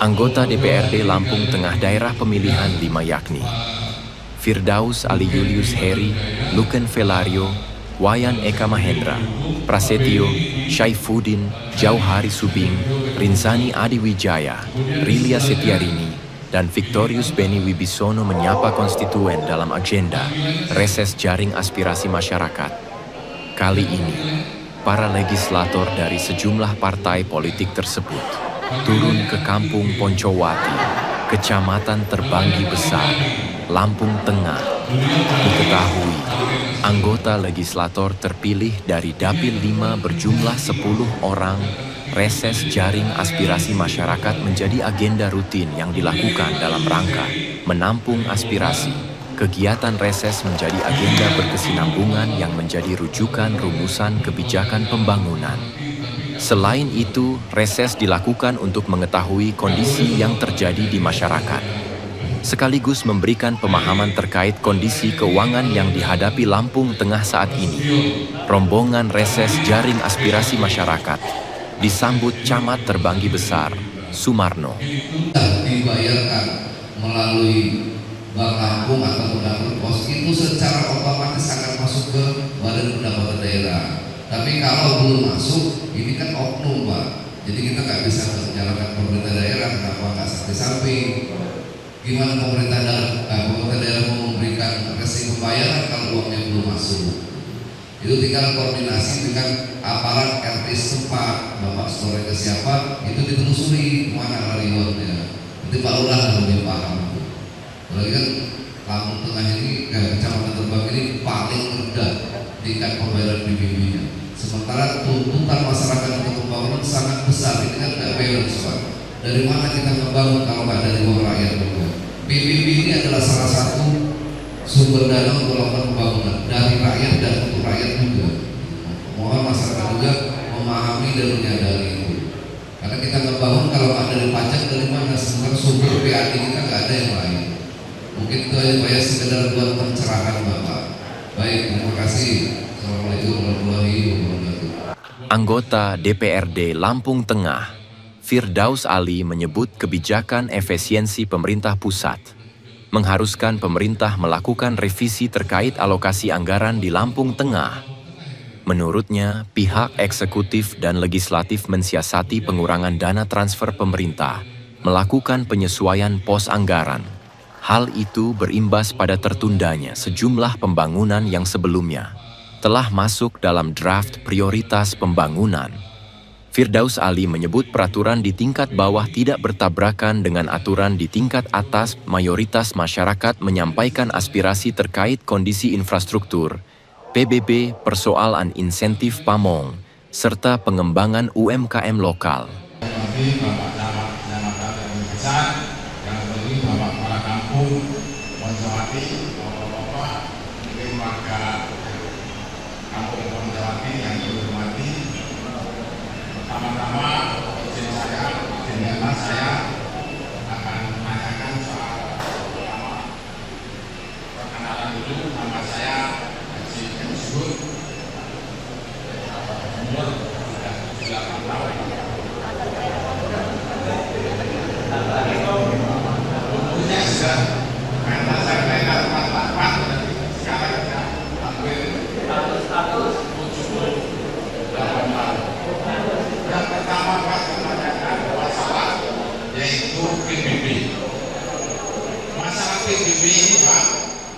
Anggota DPRD Lampung Tengah Daerah Pemilihan 5 yakni Firdaus Ali Julius Heri, Luken Velario, Wayan Eka Mahendra, Prasetyo, Syaifuddin, Jauhari Subing, Rinzani Adi Wijaya, Rilia Setiarini, dan Victorius Beni Wibisono menyapa konstituen dalam agenda reses jaring aspirasi masyarakat. Kali ini, para legislator dari sejumlah partai politik tersebut turun ke Kampung Poncowati, Kecamatan Terbanggi Besar, Lampung Tengah. Diketahui, anggota legislator terpilih dari Dapil 5 berjumlah 10 orang. Reses jaring aspirasi masyarakat menjadi agenda rutin yang dilakukan dalam rangka menampung aspirasi. Kegiatan reses menjadi agenda berkesinambungan yang menjadi rujukan rumusan kebijakan pembangunan. Selain itu, reses dilakukan untuk mengetahui kondisi yang terjadi di masyarakat, sekaligus memberikan pemahaman terkait kondisi keuangan yang dihadapi Lampung Tengah saat ini. Rombongan reses jaring aspirasi masyarakat disambut Camat Terbanggi Besar, Sumarno. Dibayarkan melalui Bank Lampung atau pendapatan pos itu secara otomatis akan masuk ke Badan Pendapatan Daerah. Tapi kalau belum masuk, ini kan oknum, Pak. Jadi kita nggak bisa menjalankan pemerintah daerah, kenapa nggak samping-samping? Gimana pemerintah daerah mau memberikan resi pembayaran kalau uangnya belum masuk? Itu tinggal koordinasi dengan aparat RT setempat, Bapak sore ke siapa, itu ditelusuri mana rewardnya. Nanti Pak Lurah lebih paham. Apalagi kan Lampung Tengah ini, Kecamatan Terbang ini paling rendah tingkat pembayaran PBB-nya. Sementara tuntutan masyarakat untuk pembangunan sangat besar, ini kan nggak balance, Pak. Dari mana kita membangun kalau nggak dari uang rakyat juga? PBB ini adalah salah satu sumber dana untuk melakukan pembangunan dari rakyat dan untuk rakyat juga. Mohon masyarakat juga memahami dan menyadari itu. Karena kita ngebangun kalau nggak dari pajak dari mana? Sementara sumber PAD kita nggak ada yang lain. Mungkin itu aja Pak ya, sekedar buat pencerahan Bapak. Baik, terima kasih. Assalamualaikum warahmatullahi wabarakatuh. Anggota DPRD Lampung Tengah, Firdaus Ali menyebut kebijakan efisiensi pemerintah pusat mengharuskan pemerintah melakukan revisi terkait alokasi anggaran di Lampung Tengah. Menurutnya, pihak eksekutif dan legislatif mensiasati pengurangan dana transfer pemerintah, melakukan penyesuaian pos anggaran. Hal itu berimbas pada tertundanya sejumlah pembangunan yang sebelumnya telah masuk dalam draft prioritas pembangunan. Firdaus Ali menyebut peraturan di tingkat bawah tidak bertabrakan dengan aturan di tingkat atas. Mayoritas masyarakat menyampaikan aspirasi terkait kondisi infrastruktur, PBB, persoalan insentif pamong, serta pengembangan UMKM lokal. Pertama-tama, saya akan menanyakan soal pertama perkenalan dulu. Nama saya Haji Emsud, umur sudah 78 tahun. Umurnya sudah karena saya mereka 48, sekarang sudah hampir 78 tahun. Yang pertama Pak menanyakan masalah yaitu PBB. Masalah PBB ini Pak,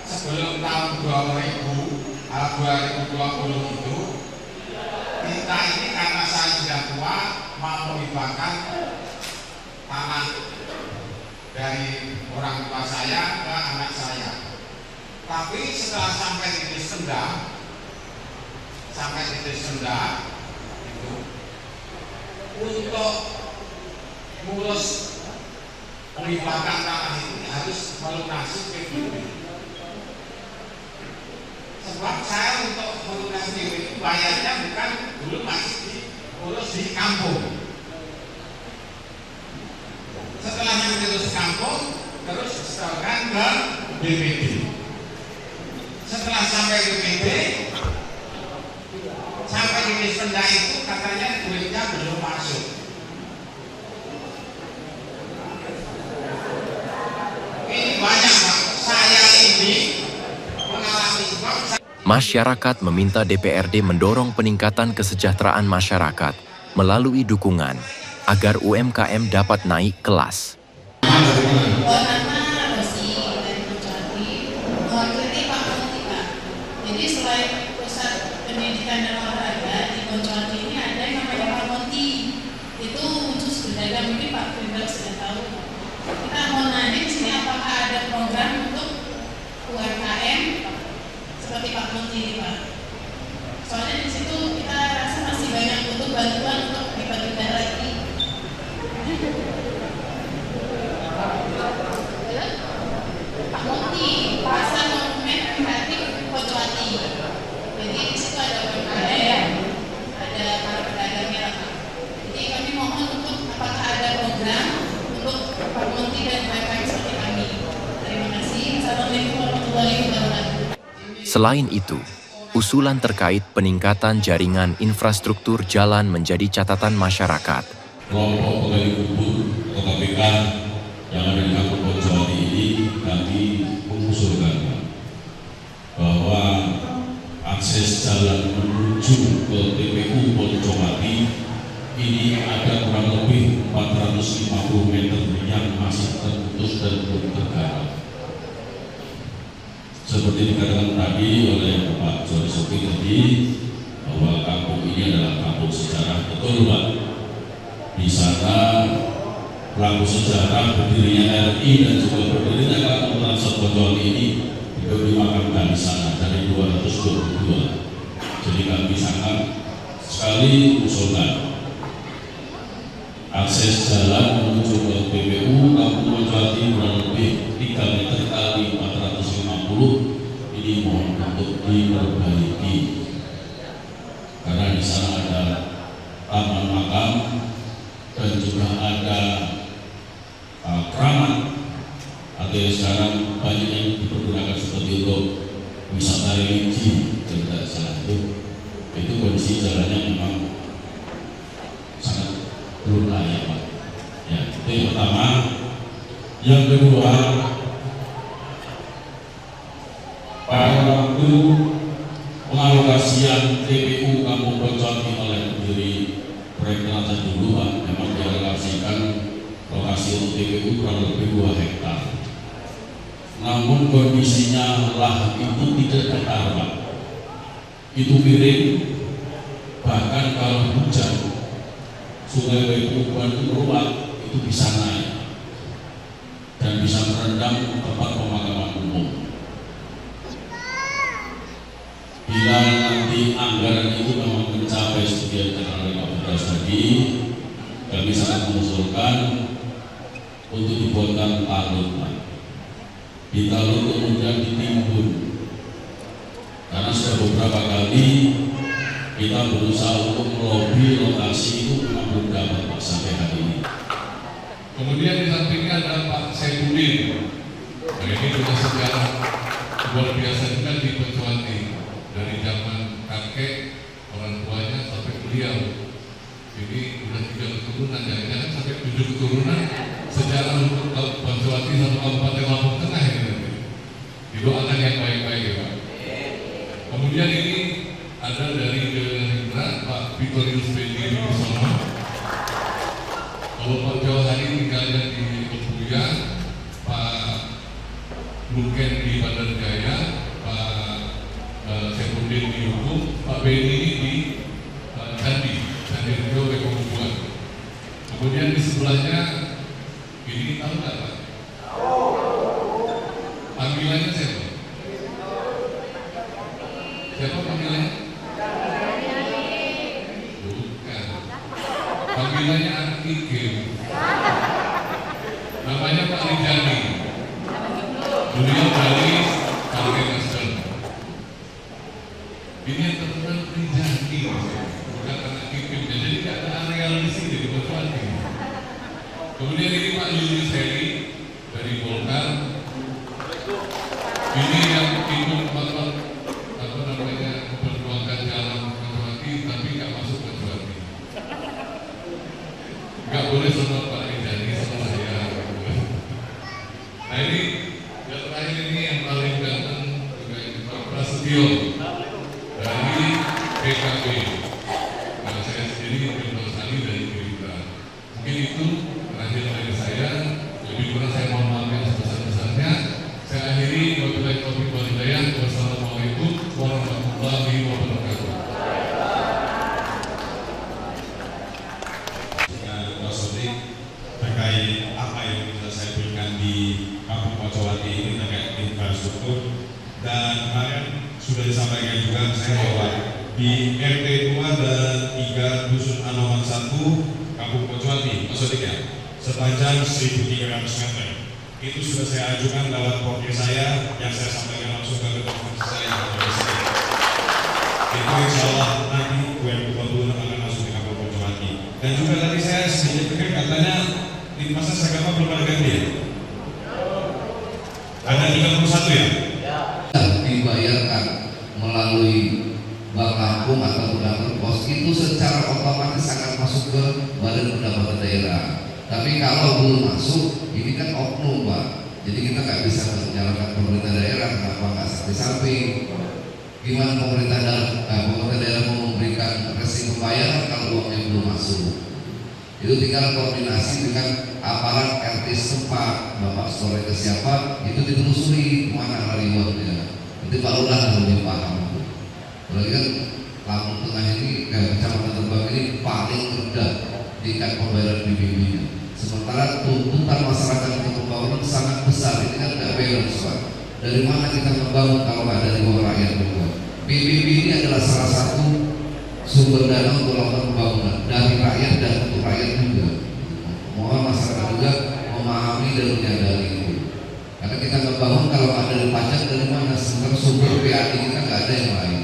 sebelum tahun 2020 itu kita ini karena saya sudah tua mau menghibahkan tanah dari orang tua saya ke anak saya. Tapi setelah sampai di Senda itu untuk ngurus menghibahkan tanah ini harus melunasi PBB. Sebab saya untuk melunasi PBB bayarnya bukan dulu masih diurus di kampung. Setelah yang diurus kampung terus disetorkan ke BPD. Setelah sampai BPD, sampai di Senda itu katanya duitnya belum masuk. Masyarakat meminta DPRD mendorong peningkatan kesejahteraan masyarakat melalui dukungan agar UMKM dapat naik kelas. Jadi selain pusat pendidikan dan olahraga di Boncoati ini ada yang namanya Pak Monti, itu khusus berdagang, mungkin Pak Firdaus sudah tahu. Kita mau nanya di sini apakah ada program untuk UMKM seperti Pak Monti ini, Pak. Soalnya di situ kita rasa masih banyak butuh bantuan untuk dibagi lagi. Pak Monti, pasar monumen kreatif Boncoati. Jadi di situ ada UMKM, ada para pedagangnya lah, Pak. Jadi kami mohon untuk apakah ada program untuk Pak Monti dan UMKM seperti kami. Terima kasih. Assalamualaikum warahmatullahi wabarakatuh. Selain itu, usulan terkait peningkatan jaringan infrastruktur jalan menjadi catatan masyarakat. Kelompok pegawai gubernur atau KPK yang ada di Kampung Boncoati ini kami mengusulkan bahwa akses jalan menuju ke TPU Boncoati ini ada kurang lebih 450 meter yang masih terputus dan belum tergarap. Seperti dikatakan tadi oleh Pak Joni Sofi tadi, bahwa kampung ini adalah kampung sejarah, betul Pak. Di sana pelaku sejarah berdirinya RI dan juga berdirinya Kampung Transat Boncoati ini dimakamkan di sana dari 222. Jadi kami sangat sekali usulkan akses jalan menuju ke TPU Kampung Boncoati kurang lebih 3 meter kali 450 ini mohon untuk diperbaiki karena di sana ada taman makam dan juga ada keramat atau sekarang banyak yang dipergunakan seperti untuk wisata religi dan tidak salah itu kondisi jalannya memang sangat belum layak Pak. Ya, itu yang pertama. Yang kedua, pada waktu pengalokasian TPU Kampung Boncoati oleh pendiri proyek Transat dulu Pak, memang dialokasikan lokasi untuk TPU kurang lebih 2 hektar. Namun kondisinya lah itu tidak datar Pak, itu miring, bahkan kalau hujan sungai Wepuan itu meluap, itu bisa naik dan bisa merendam tempat pemakaman umum. Bila nanti anggaran itu memang mencapai seperti yang dikatakan oleh Pak Firdaus tadi, kami sangat mengusulkan untuk dibuatkan talun Pak. Di talun kemudian ditimbun, karena sudah beberapa kali kita berusaha untuk melobi lokasi itu memang belum dapat Pak sampai hari ini. Kemudian di sampingnya ada Pak Saifuddin. Nah, ini juga sejarah luar biasa juga di Boncoati. Dari zaman kakek, orang tuanya sampai beliau. Ini sudah 3 keturunan, jangan-jangan sampai 7 keturunan sejarah untuk Boncoati sama Kabupaten Lampung Tengah ini. Didoakan yang baik-baik ya Pak. Kemudian ini ada dari Gerindra Pak Vitorius Bendi Wibisono. Kalau Pak Jawa hari tinggalnya di Kebuya, Pak Luken di Bandar Jaya, Pak Saifuddin di Hukum, Pak Beni di Candi Rio Wekobuan. Kemudian di sebelahnya ini tahu nggak Pak? Panggilannya siapa? Siapa panggilannya? Bukan. Panggilannya anak Igil. Namanya Pak Rijani. Beliau dari Partai Nasdem. Ini yang terkenal Rijani, bukan anak Igil. Jadi tidak ada areal di sini di Boncoati. Kemudian ini Pak Julius Heri dari Golkar. Ini yang ikut memperjuangkan jalan Boncoati tapi nggak masuk Boncoati. Nggak boleh sama Pak Rijani sama saya. Nah ini yang terakhir ini yang paling ganteng juga Pak Prasetyo. Dan kemarin sudah disampaikan juga saya bahwa di RT 2 dan 3 Dusun Anoman 1 Kampung Pocoti, maksudnya sepanjang 1.300 meter. Itu sudah saya ajukan lewat profil saya yang saya sampaikan langsung ke teman saya. Itu insya Allah nanti 2020 akan masuk di Kampung Pocoti. Dan juga tadi saya sedikit pikir katanya di masa Sagama belum ada ganti ya? Ada 31 ya? Dibayarkan melalui bank kampung atau pendapatan pos itu secara otomatis akan masuk ke badan pendapatan daerah. Tapi kalau belum masuk, ini kan oknum Pak. Jadi kita nggak bisa menyalahkan pemerintah daerah kenapa nggak samping-samping. Gimana pemerintah daerah mau memberikan resi pembayaran kalau uangnya belum masuk? Itu tinggal koordinasi dengan aparat RT setempat, Bapak sore ke siapa, itu ditelusuri mana lari uangnya. Nanti Pak Lurah lebih paham. Apalagi kan Lampung Tengah ini, Kecamatan Rembang ini paling rendah tingkat pembayaran PBB-nya. Sementara tuntutan masyarakat untuk pembangunan sangat besar, ini kan tidak balance Pak. Dari mana kita membangun kalau nggak dari uang rakyat juga? PBB ini adalah salah satu sumber dana untuk melakukan pembangunan dari rakyat dan untuk rakyat juga. Mohon masyarakat juga memahami dan menyadari itu. Karena kita membangun kalau ada dari pajak dari mana? Sementara sumber PAD kita nggak ada yang lain.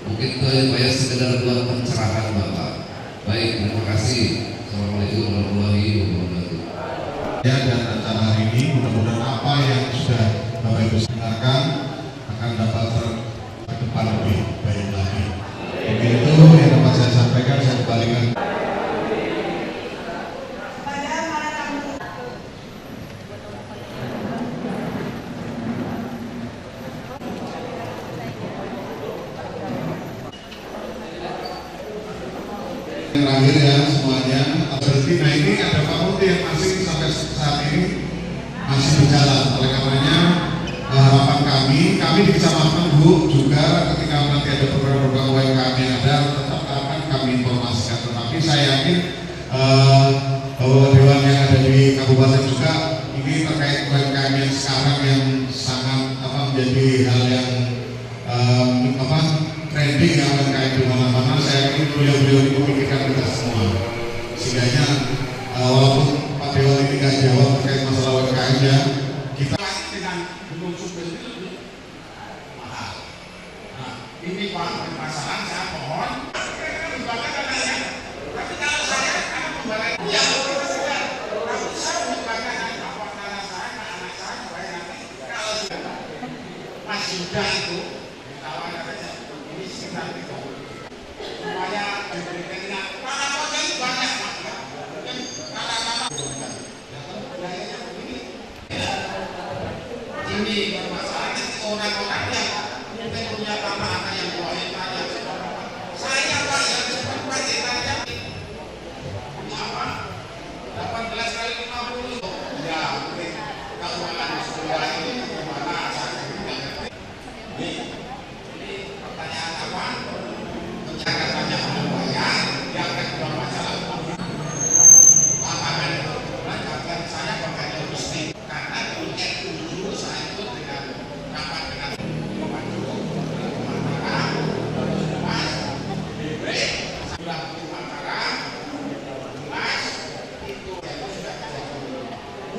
Mungkin itu yang banyak sekedar buat pencerahan Bapak. Baik, terima kasih. Assalamualaikum warahmatullahi wabarakatuh. Ya, dan acara hari ini mudah-mudahan apa yang sudah Bapak Ibu dengarkan akan dapat ke depan lebih baik lagi. Begitu yang dapat saya sampaikan, saya kembalikan. Yang terakhir ya semuanya, berarti nah ini ada Pak yang masih sampai saat ini masih berjalan. Oleh karenanya harapan kami di Kecamatan Bu juga ketika nanti ada program-program UMKM yang ada tetap akan kami informasikan. Tetapi saya yakin bahwa dewan yang ada di kabupaten juga ini terkait UMKM yang sekarang yang sangat menjadi hal yang trending yang UMKM di mana-mana. Saya yakin beliau ini memikirkan kita semua. Sehingga walaupun Pak Dewan ini nggak jawab terkait masalah UMKM nya, kita dengan gunung Sumbing itu lebih mahal. Nah, ini Pak permasalahan saya mohon. Tapi kalau saya akan membalai, ya boleh saja. Tapi saya menyebabkan apa karena saya, anak saya supaya nanti kalau Mas Yuda itu ditawarkan saja ini sekitar itu supaya diberikan para pojok banyak Mas. Mungkin kata-kata ini permasalahan orang-orang yang mungkin punya tanah yang boleh tanya saya Pak yang seperti tanya apa 18 kali 50 ya mungkin keuangan sekolah ini gimana saya tidak ngerti ini pertanyaan apa penjagaannya membayar yang kedua masalah lapangan itu kemudian saya pakai logistik karena di N7 saya ikut dengan rapat dengan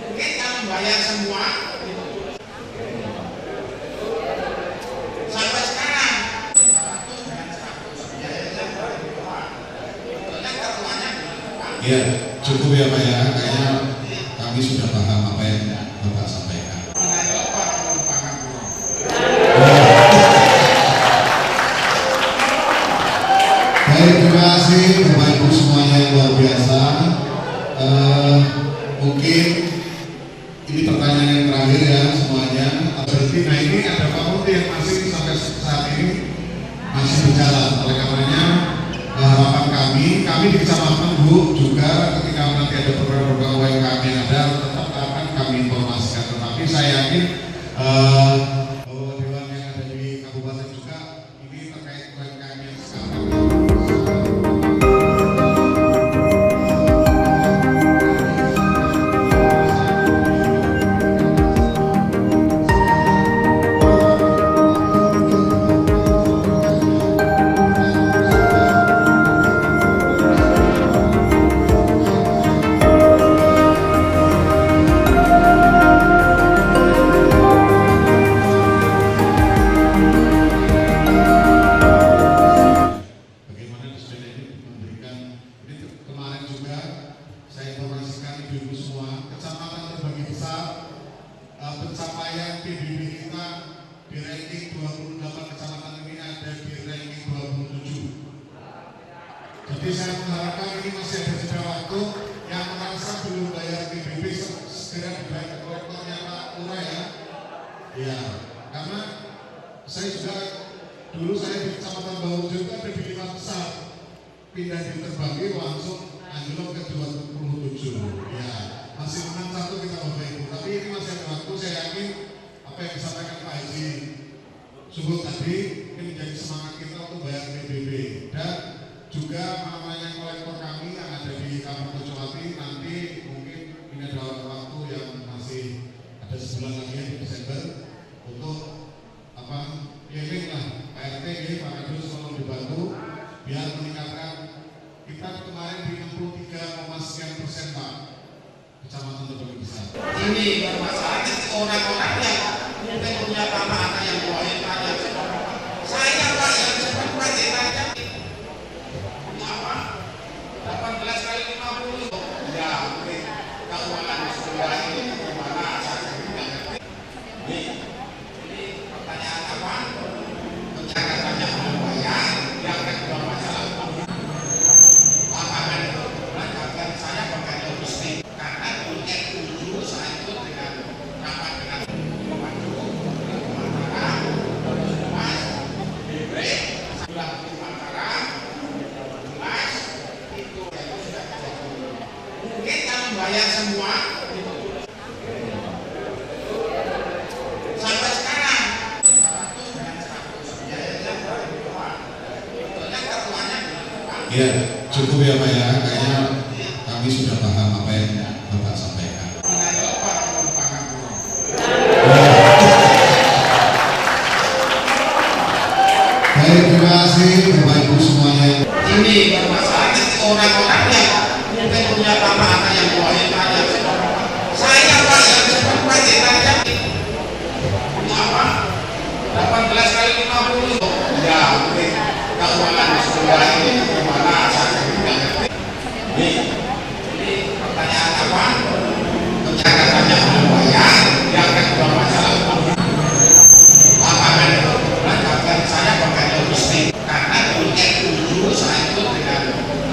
mungkin kalau membayar semua sampai sekarang 100 dengan 100 biayanya betulnya keruannya ya cukup ya Pak ya, kayaknya kami sudah paham apa yang Bapak sampaikan. Baik, terima kasih Bapak Ibu semuanya yang luar biasa. Mungkin ini pertanyaan yang terakhir ya semuanya. Berarti nah ini ada Pak Muti yang masih sampai saat ini masih berjalan. Oleh karenanya harapan kami di Kecamatan Bu juga ketika nanti ada program-program UMKM yang ada tetap akan kami informasikan. Tetapi saya yakin bahwa dewan yang ada di kabupaten juga ini terkait UMKM yang sekarang. Jadi saya mengharapkan ini masih ada jeda waktu yang merasa belum bayar PBB segera dibayar ke kolektornya Pak Lurah ya. Ya, karena saya juga dulu saya di Kecamatan Baujo itu ada di 5 besar, pindah di Terbanggi langsung anjlok ke 27. Ya, masih menang 1 kita Bapak Ibu. Tapi ini masih ada waktu, saya yakin apa yang disampaikan Pak Haji Sungguh tadi ini menjadi semangat kita untuk bayar PBB. Dan juga namanya kolektor kami yang ada di Kampung Kocowati nanti mungkin ini adalah waktu yang masih ada sebulan lagi di Desember untuk apa keliling lah Pak RT ini Pak Kadus tolong dibantu biar meningkatkan kita kemarin di 63,sekian% Pak Kecamatan Terbanggi Besar. Ini bermasalah orang-orang yang mungkin punya tanah yang boleh tanya saya Pak yang cepat tanya apa 18 kali 50 ya oke keuangan sekolah ini gimana saya tidak ngerti ini pertanyaan apa pencatatan yang bayar yang kedua masalah lapangan itu belajar saya pakai logistik karena punya tujuh saya itu dengan rapat dengan bayar semua sampai sekarang 100 dengan 100 biayanya berapa? Betulnya ketuanya Ya, cukup ya Pak ya, kayaknya kami sudah paham apa yang Bapak sampaikan. Baik, terima kasih Bapak Ibu semuanya. Ini bermasalah orang-orang yang mungkin punya tanah yang boleh tanya saya Pak yang cepat tanya apa 18 kali 50 ya oke keuangan sekolah ini gimana saya tidak ngerti ini pertanyaan apa pencatatan yang bayar yang kedua masalah lapangan itu belajar saya pakai logistik karena punya tujuh saya itu dengan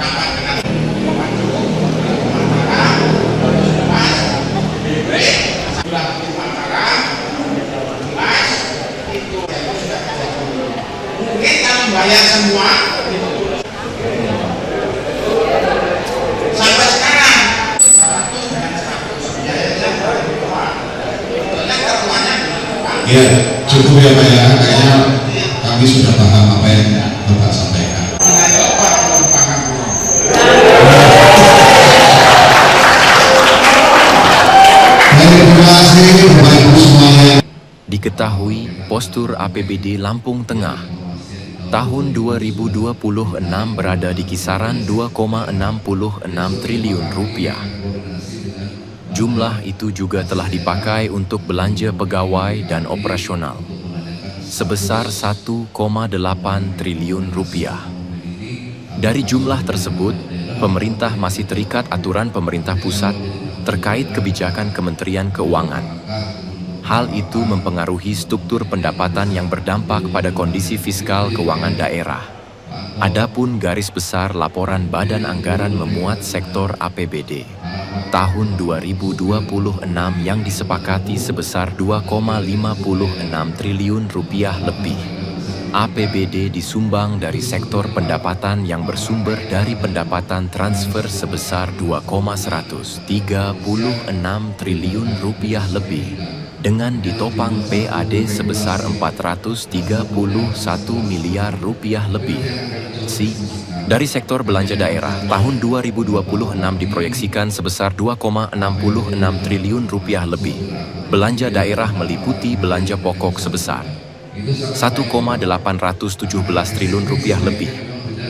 rapat dengan mungkin kalau bayar semua sampai sekarang 100 dengan 100 biayanya berapa? Betulnya ketuanya Ya, cukup ya Pak ya, kayaknya kami sudah paham apa yang Bapak sampaikan. Baik, terima kasih Bapak Ibu semuanya. Diketahui postur APBD Lampung Tengah tahun 2026 berada di kisaran 2,66 triliun rupiah. Jumlah itu juga telah dipakai untuk belanja pegawai dan operasional sebesar 1,8 triliun rupiah. Dari jumlah tersebut, pemerintah masih terikat aturan pemerintah pusat terkait kebijakan Kementerian Keuangan. Hal itu mempengaruhi struktur pendapatan yang berdampak pada kondisi fiskal keuangan daerah. Adapun garis besar laporan Badan Anggaran memuat sektor APBD tahun 2026 yang disepakati sebesar 2,56 triliun rupiah lebih. APBD disumbang dari sektor pendapatan yang bersumber dari pendapatan transfer sebesar 2,136 triliun rupiah lebih, dengan ditopang PAD sebesar 431 miliar rupiah lebih. Dari sektor belanja daerah, tahun 2026 diproyeksikan sebesar 2,66 triliun rupiah lebih. Belanja daerah meliputi belanja pokok sebesar 1,817 triliun rupiah lebih.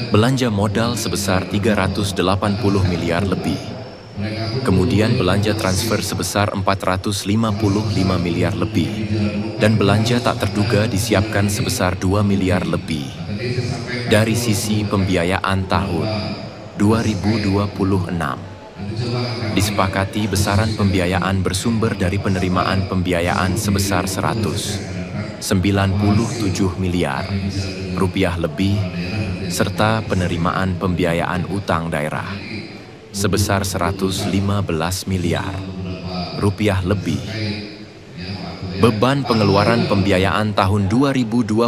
Belanja modal sebesar 380 miliar lebih. Kemudian belanja transfer sebesar 455 miliar lebih. Dan belanja tak terduga disiapkan sebesar 2 miliar lebih. Dari sisi pembiayaan tahun 2026, disepakati besaran pembiayaan bersumber dari penerimaan pembiayaan sebesar 197 miliar rupiah lebih, serta penerimaan pembiayaan utang daerah sebesar 115 miliar rupiah lebih. Beban pengeluaran pembiayaan tahun 2026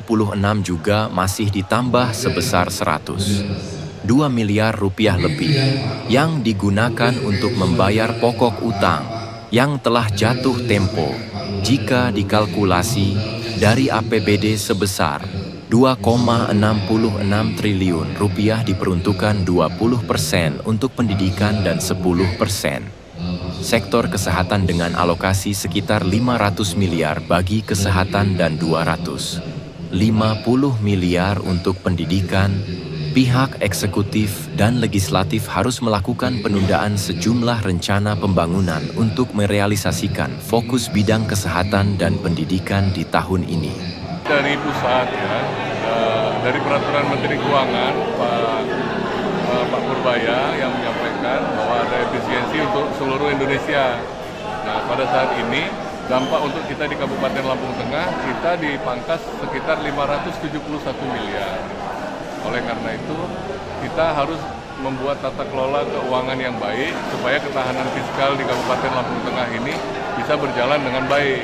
juga masih ditambah sebesar 102 miliar rupiah lebih yang digunakan untuk membayar pokok utang yang telah jatuh tempo jika dikalkulasi dari APBD sebesar 2,66 triliun rupiah diperuntukkan 20% untuk pendidikan dan 10% sektor kesehatan dengan alokasi sekitar 500 miliar bagi kesehatan dan 250 miliar untuk pendidikan. Pihak eksekutif dan legislatif harus melakukan penundaan sejumlah rencana pembangunan untuk merealisasikan fokus bidang kesehatan dan pendidikan di tahun ini. Dari pusat ya, dari peraturan Menteri Keuangan Pak Purbaya yang menyampaikan bahwa ada efisiensi untuk seluruh Indonesia. Nah, pada saat ini dampak untuk kita di Kabupaten Lampung Tengah kita dipangkas sekitar 571 miliar. Oleh karena itu, kita harus membuat tata kelola keuangan yang baik supaya ketahanan fiskal di Kabupaten Lampung Tengah ini bisa berjalan dengan baik.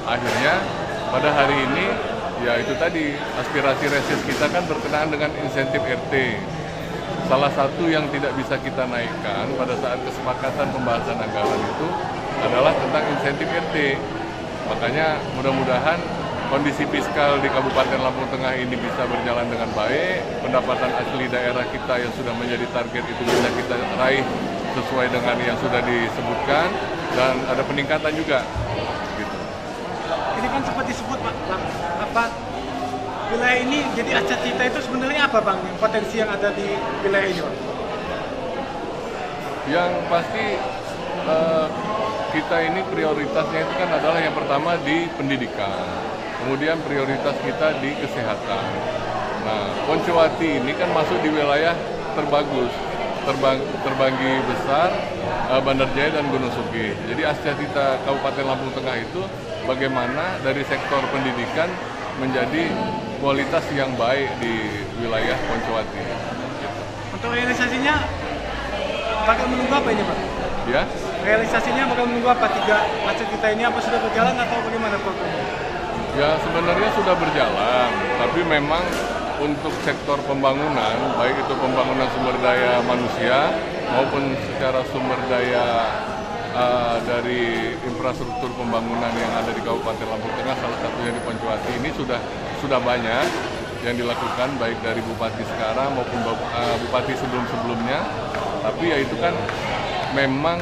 Akhirnya, pada hari ini, ya itu tadi, aspirasi reses kita kan berkenaan dengan insentif RT. Salah satu yang tidak bisa kita naikkan pada saat kesepakatan pembahasan anggaran itu adalah tentang insentif RT. Makanya mudah-mudahan kondisi fiskal di Kabupaten Lampung Tengah ini bisa berjalan dengan baik, pendapatan asli daerah kita yang sudah menjadi target itu bisa kita raih sesuai dengan yang sudah disebutkan, dan ada peningkatan juga. Gitu. Ini kan sempat disebut Pak, wilayah ini jadi cita-cita itu sebenarnya apa Bang, yang potensi yang ada di wilayah ini Bang? Yang pasti kita ini prioritasnya itu kan adalah yang pertama di pendidikan. Kemudian prioritas kita di kesehatan. Nah, Poncowati ini kan masuk di wilayah terbagus, terbanggi besar, Bandar Jaya dan Gunung Sugih. Jadi cita-cita Kabupaten Lampung Tengah itu bagaimana dari sektor pendidikan menjadi kualitas yang baik di wilayah Poncowati. Untuk realisasinya bakal menunggu apa ini Pak? Ya? Realisasinya bakal menunggu apa? 3 cita-cita ini apa sudah berjalan atau bagaimana Pak? Ya sebenarnya sudah berjalan, tapi memang untuk sektor pembangunan, baik itu pembangunan sumber daya manusia maupun secara sumber daya dari infrastruktur pembangunan yang ada di Kabupaten Lampung Tengah, salah satunya di Poncowati ini sudah banyak yang dilakukan baik dari bupati sekarang maupun bupati sebelum-sebelumnya. Tapi ya itu kan memang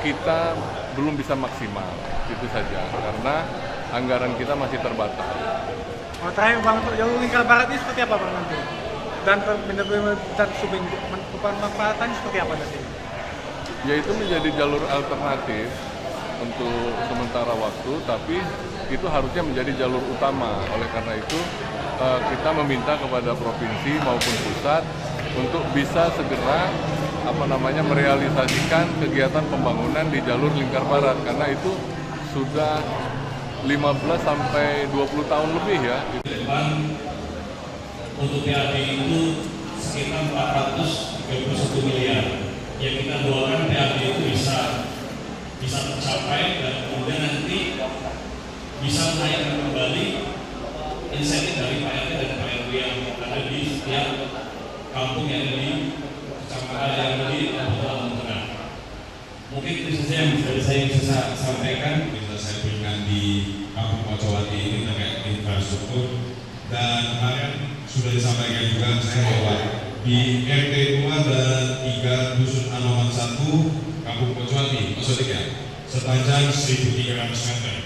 kita belum bisa maksimal, itu saja karena anggaran kita masih terbatas. Oh, terakhir Bang, untuk jalur lingkar barat ini seperti apa Bang nanti? Dan benar-benar dan pemanfaatannya seperti apa nanti? Yaitu menjadi jalur alternatif untuk sementara waktu, tapi itu harusnya menjadi jalur utama. Oleh karena itu kita meminta kepada provinsi maupun pusat untuk bisa segera merealisasikan kegiatan pembangunan di jalur lingkar barat, karena itu sudah 15 sampai 20 tahun lebih ya. Depan untuk PAD itu sekitar 431 miliar. Yang kita doakan PAD itu bisa tercapai dan kemudian nanti bisa menaikkan kembali insentif dari PAD dan PAD yang ada di setiap kampung yang ada di kecamatan yang ada di Lampung Tengah. Mungkin itu saja yang saya bisa sampaikan. Saya berikan di Kampung Poncowati ini terkait infrastruktur, dan kemarin sudah disampaikan juga saya bahwa di RT 2 dan 3 Dusun Anoman 1 Kampung Poncowati, maksudnya ya, sepanjang 1.300 meter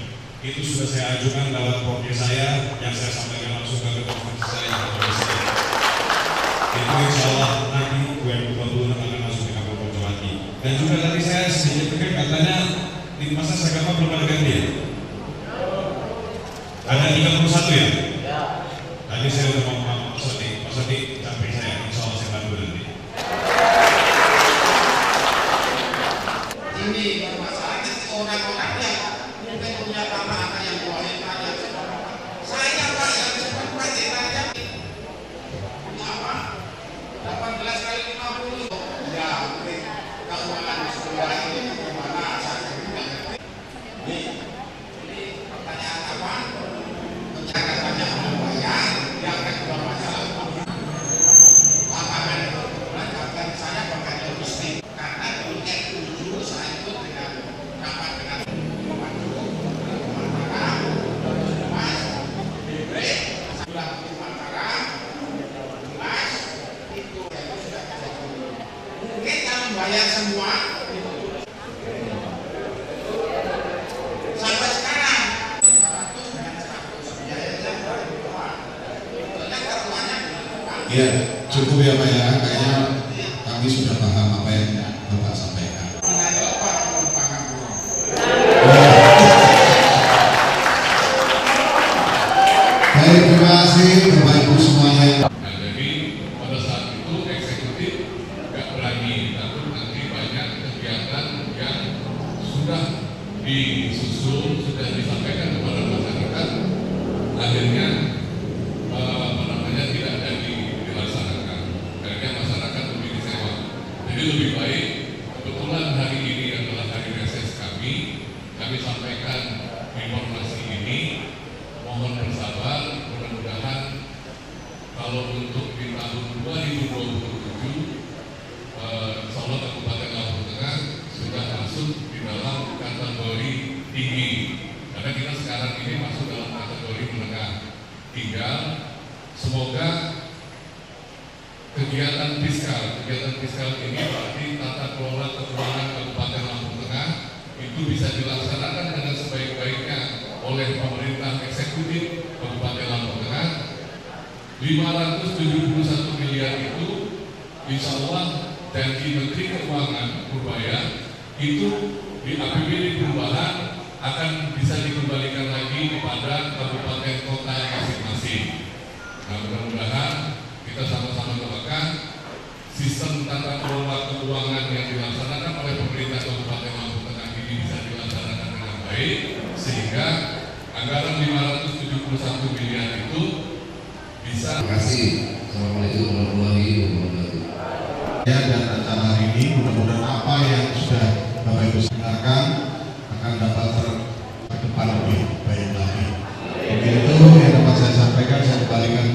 itu sudah saya ajukan lewat profil saya yang saya sampaikan langsung ke ketua saya itu insya Allah nanti 2026 akan masuk ke Kampung Poncowati. Dan juga tadi saya sedikit pikir katanya di masa Sagama belum ada ganti ya? Ada 31 ya? Ya. Tadi saya udah ngomong Mas Odi capek saya, insya Allah saya bantu nanti. Ini masalahnya orang-orang yang mungkin punya tambahan yang boleh tanya. Saya Pak yang seperti aja. Apa? bayar semua sampai sekarang 500 dengan 100 biayanya berapa? Sebetulnya ketuanya Iya, cukup ya Pak ya. Kayaknya kami sudah paham apa yang Bapak sampaikan. Baik, terima kasih Bapak Ibu semuanya. Nah, jadi pada saat itu eksekutif nggak berani, takut nanti banyak kegiatan yang sudah disusun, sudah disampaikan kepada masyarakat, akhirnya tidak ada dilaksanakan. Akhirnya masyarakat lebih kecewa. Jadi lebih baik, kebetulan hari ini adalah hari reses kami sampaikan informasi ini. Mohon bersabar, mudah-mudahan kalau untuk di tahun 2027 Solo Kabupaten Lampung Tengah sudah masuk di dalam kategori tinggi, karena kita sekarang ini masuk dalam kategori menengah. Tinggal semoga kegiatan fiskal ini berarti tata kelola keuangan Kabupaten Lampung Tengah itu bisa dilaksanakan dengan sebaik-baiknya oleh pemerintah eksekutif Kabupaten Lampung Tengah. 571 miliar itu insya Allah janji Menteri Keuangan Purbaya itu di APBD perubahan akan bisa dikembalikan lagi kepada kabupaten kota masing-masing. Nah, mudah-mudahan kita sama-sama doakan sistem tata kelola keuangan yang dilaksanakan oleh pemerintah Kabupaten Lampung Tengah ini bisa dilaksanakan dengan baik, sehingga anggaran 571 miliar itu bisa. Terima kasih. Assalamualaikum warahmatullahi wabarakatuh. Ya, dan acara hari ini mudah-mudahan apa yang sudah Bapak Ibu dengarkan akan dapat ke depan lebih baik lagi. Mungkin itu yang dapat saya sampaikan, saya kembalikan.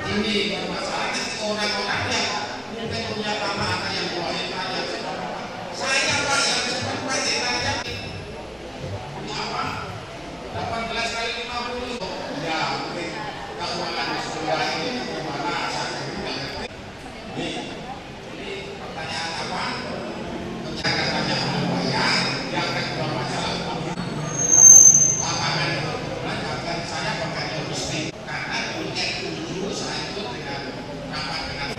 ini bermasalah orang-orang yang mungkin punya tanah yang boleh tanya saya Pak yang sempat tanya ini apa 18 kali 50 ya mungkin keuangan sekolah ini gimana saya tidak ngerti ini pertanyaan apa pencatatannya membayar yang kedua masalah lapangan itu akan saya pakai logistik karena dulunya dulu saya itu dengan rapat dengan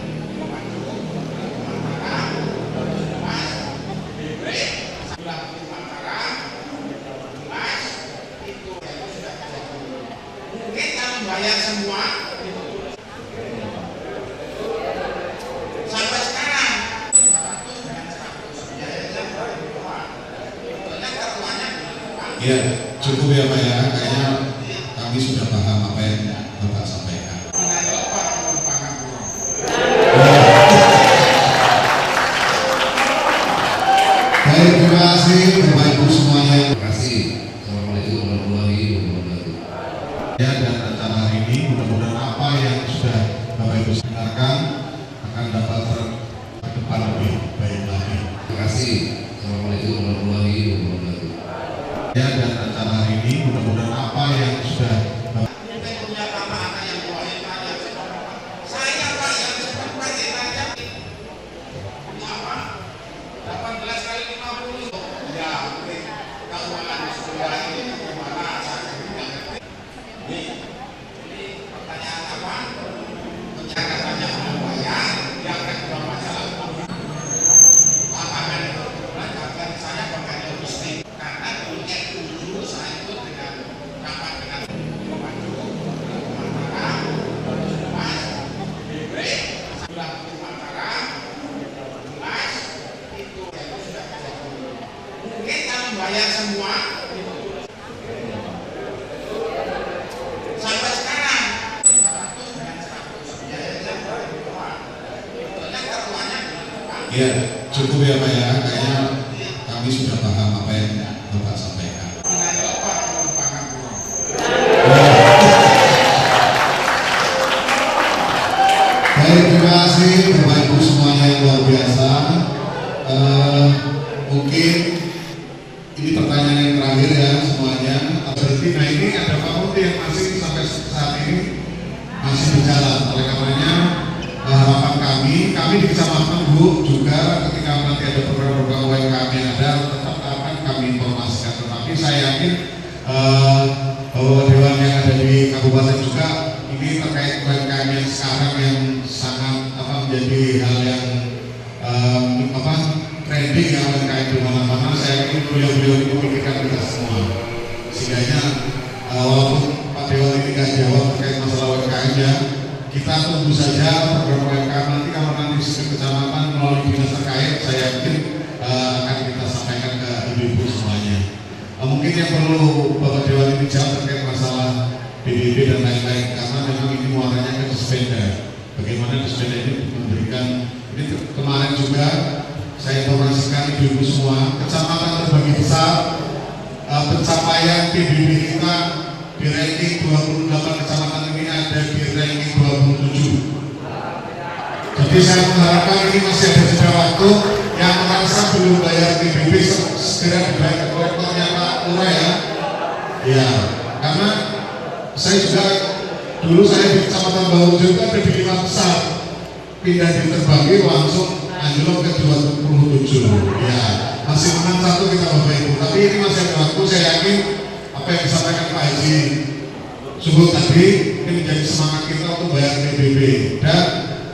bayar semua sampai sekarang 500 dengan 100 biayanya berapa? Sebetulnya ketuanya Iya, cukup ya Pak ya. Kayaknya kami sudah paham apa yang Bapak sampaikan. Baik, terima kasih Bapak Ibu semuanya. Terima kasih. Assalamualaikum warahmatullahi wabarakatuh. Ya, dan acara hari ini mudah-mudahan apa yang sudah Bapak Ibu dengarkan akan dapat ke depan lebih baik lagi. Terima kasih. Assalamualaikum warahmatullahi wabarakatuh. Ya, dan acara hari ini mudah-mudahan apa yang sudah Bapak mungkin punya tanah yang boleh tanya saya Pak yang sempat tanya ini apa 18 kali 50 ya mungkin keuangan sekolah ini gimana saya tidak ngerti ini pertanyaan apa pencatatannya membayar yang kedua masalah lapangan itu akan saya pakai logistik karena dulu saya itu dengan rapat dengan mungkin kalau bayar semua sampai sekarang 500 dengan 100 biayanya berapa? Sebetulnya ketuanya Iya, cukup ya Pak ya. Kayaknya kami sudah paham apa yang Bapak sampaikan. Baik, terima kasih Bapak Ibu semuanya yang luar biasa. Mungkin Ini pertanyaan yang terakhir ya semuanya. Berarti nah ini ada Pak Muti yang masih sampai saat ini masih berjalan. Oleh karenanya harapan kami di Kecamatan Bu juga ketika nanti ada program-program UMKM yang ada tetap akan kami informasikan. Tetapi saya yakin bahwa dewan yang ada di kabupaten juga ini terkait UMKM yang sekarang yang sangat menjadi hal yang trending yang UMKM di mana-mana. Saya yakin beliau-beliau ini memikirkan kita semua. Sehingga walaupun Pak Dewan ini nggak jawab terkait masalah UMKM ya, kita tunggu saja program UMKM nanti kalau nanti di kecamatan melalui dinas terkait, saya yakin akan kita sampaikan ke ibu-ibu semuanya. Mungkin yang perlu Bapak Dewan ini jawab terkait masalah BBB dan lain-lain, karena memang ini muaranya ke Dispenda. Bagaimana Dispenda ini memberikan, ini kemarin juga saya informasikan ibu-ibu semua, kecamatan terbagi besar, pencapaian PBB kita di ranking 28 kecamatan ini ada di ranking 27. Jadi saya mengharapkan ini masih ada jeda waktu yang merasa belum bayar PBB segera dibayar ke kolektornya Pak Lurah ya. Ya, karena saya juga dulu saya di Kecamatan Bawujo itu ada di 5 besar, pindah di terbagi langsung anjlok ke 27. Ya, masih menang satu kita Bapak Ibu. Tapi ini masih ada waktu. Saya yakin apa yang disampaikan Pak Haji Subut tadi ini menjadi semangat kita untuk bayar PBB. Dan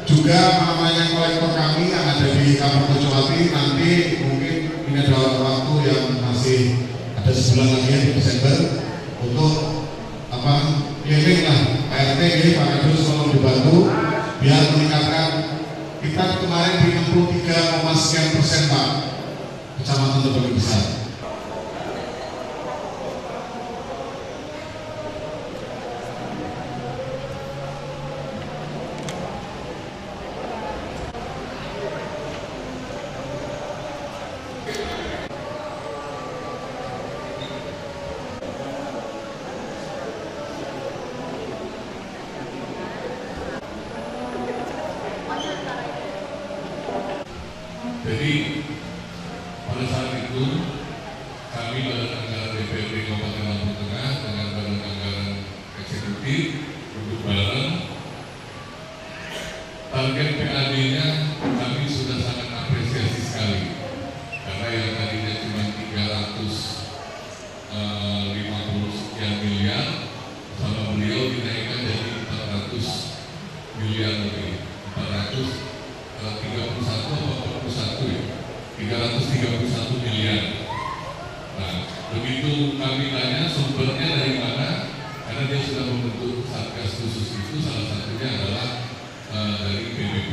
juga namanya kolektor kami yang ada di Kabupaten Pocowati nanti mungkin ini ada waktu yang masih ada sebulan lagi ya, di Desember untuk keliling lah PRT ini Pak Kadus selalu dibantu biar meningkatkan. Kita kemarin di 63,sekian% Pak kecamatan terbagi besar. Jadi pada saat itu kami Badan Anggaran DPRD Kabupaten Lampung Tengah dengan Badan Anggaran Eksekutif duduk bareng. Target PAD-nya kami sudah sangat apresiasi sekali karena yang tadinya cuma 350 sekian miliar sama beliau dinaikkan jadi 400 miliar lebih, 331 miliar. Nah, begitu kami tanya sumbernya dari mana, karena dia sudah membentuk satgas khusus itu, salah satunya adalah dari PBB.